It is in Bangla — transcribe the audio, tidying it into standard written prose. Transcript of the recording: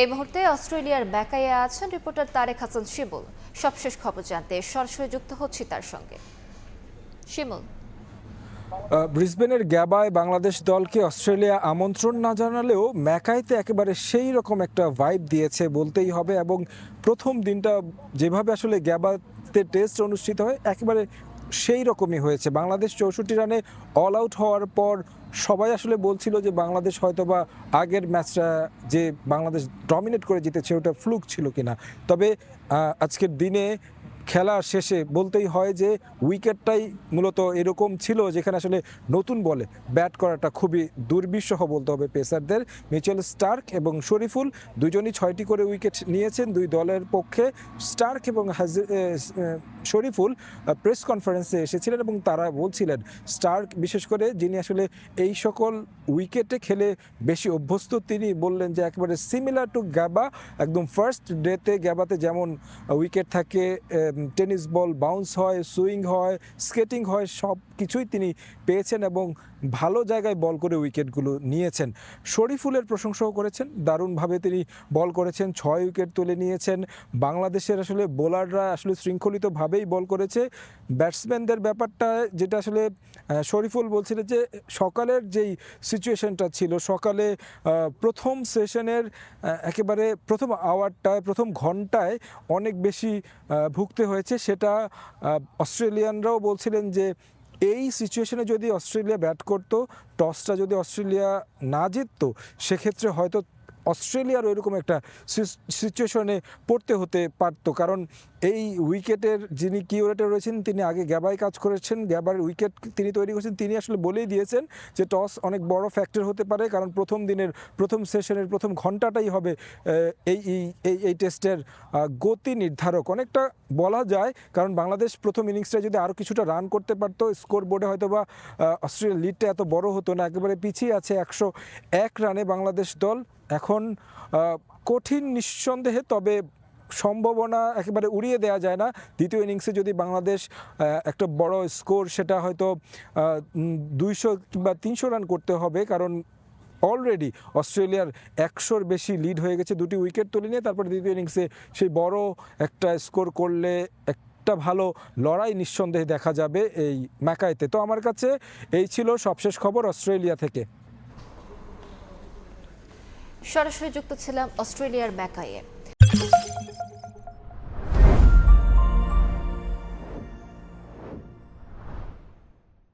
এই মুহূর্তে অস্ট্রেলিয়ার ম্যাকাইয়ে আছেন রিপোর্টার তারেক হাসান শিমুল। সবশেষ খবর জানতে সরাসরি যুক্ত হচ্ছি তার সঙ্গে। শিমুল, ব্রিসবেনের গ্যাবায় বাংলাদেশ দলকে অস্ট্রেলিয়া আমন্ত্রণ না জানালেও ম্যাকাইতে একেবারে সেই রকম একটা ভাইব দিয়েছে বলতেই হবে। এবং প্রথম দিনটা যেভাবে আসলে গ্যাবাতে টেস্ট অনুষ্ঠিত হয় একেবারে সেই রকমই হয়েছে। বাংলাদেশ 64 রানে অল আউট হওয়ার পর সবাই আসলে বলছিল যে বাংলাদেশ হয়তোবা আগের ম্যাচটা যে বাংলাদেশ ডমিনেট করে জিতেছে ওটা ফ্লুক ছিল কিনা। তবে আজকের দিনে খেলা শেষে বলতেই হয় যে উইকেটটাই মূলত এরকম ছিল যেখানে আসলে নতুন বলে ব্যাট করাটা খুবই দুর্বিষহ বলতে হবে পেসারদের। মিচেল স্টার্ক এবং শরীফুল দুজনই 6টি করে উইকেট নিয়েছেন দুই দলের পক্ষে। স্টার্ক এবং শরীফুল প্রেস কনফারেন্সে এসেছিলেন এবং তারা বলছিলেন, স্টার্ক বিশেষ করে যিনি আসলে এই সকল উইকেটে খেলে বেশি অভ্যস্ত, তিনি বললেন যে একেবারে সিমিলার টু গ্যাবা, একদম ফার্স্ট ডেতে গ্যাবাতে যেমন উইকেট থাকে, টেনিস বল বাউন্স হয়, সুইং হয়, স্কেটিং হয়, সব কিছুই তিনি পেয়েছেন এবং ভালো জায়গায় বল করে উইকেটগুলো নিয়েছেন। শরীফুলের প্রশংসাও করেছেন, দারুণভাবে তিনি বল করেছেন, 6 উইকেট তুলে নিয়েছেন। বাংলাদেশের আসলে বোলাররা আসলে শৃঙ্খলিতভাবেই বল করেছে। ব্যাটসম্যানদের ব্যাপারটা যেটা আসলে শরীফুল বলছিলেন যে সকালের যেই সিচুয়েশনটা ছিল, সকালে প্রথম সেশনের একেবারে প্রথম আওয়ারটায় প্রথম ঘন্টায় অনেক বেশি ভুগতে হয়েছে। সেটা অস্ট্রেলিয়ানরাও বলছিলেন যে এই সিচুয়েশনে যদি অস্ট্রেলিয়া ব্যাট করতো, টসটা যদি অস্ট্রেলিয়া না জিততো, সেক্ষেত্রে হয়তো অস্ট্রেলিয়ার ওইরকম একটা সিচুয়েশনে পড়তে হতে পারতো। কারণ এই উইকেটের যিনি কিউরেটর রয়েছেন তিনি আগে গ্যাবায় কাজ করেছেন, গ্যাবার উইকেট তিনি তৈরি করেছেন। তিনি আসলে বলেই দিয়েছেন যে টস অনেক বড় ফ্যাক্টর হতে পারে, কারণ প্রথম দিনের প্রথম সেশনের প্রথম ঘন্টাটাই হবে এই এই এই টেস্টের গতি নির্ধারক অনেকটা বলা যায়। কারণ বাংলাদেশ প্রথম ইনিংসটা যদি আরও কিছুটা রান করতে পারতো, স্কোর বোর্ডে হয়তো বা অস্ট্রেলিয়ার লিডটা এত বড় হতো না। একেবারে পিছিয়ে আছে 101 রানে বাংলাদেশ দল এখন। কঠিন নিঃসন্দেহে, তবে সম্ভাবনা একেবারে উড়িয়ে দেওয়া যায় না। দ্বিতীয় ইনিংসে যদি বাংলাদেশ একটা বড় স্কোর, সেটা হয়তো 200 কিংবা 300 রান করতে হবে, কারণ অলরেডি অস্ট্রেলিয়ার 100-র বেশি লিড হয়ে গেছে, 2টি উইকেট তুলে নিয়ে। তারপরে দ্বিতীয় ইনিংসে সেই বড় একটা স্কোর করলে একটা ভালো লড়াই নিঃসন্দেহে দেখা যাবে এই ম্যাকাইতে। তো আমার কাছে এই ছিল সবশেষ খবর অস্ট্রেলিয়া থেকে। সরাসরি যুক্ত ছিলাম অস্ট্রেলিয়ার ম্যাকাইয়ে।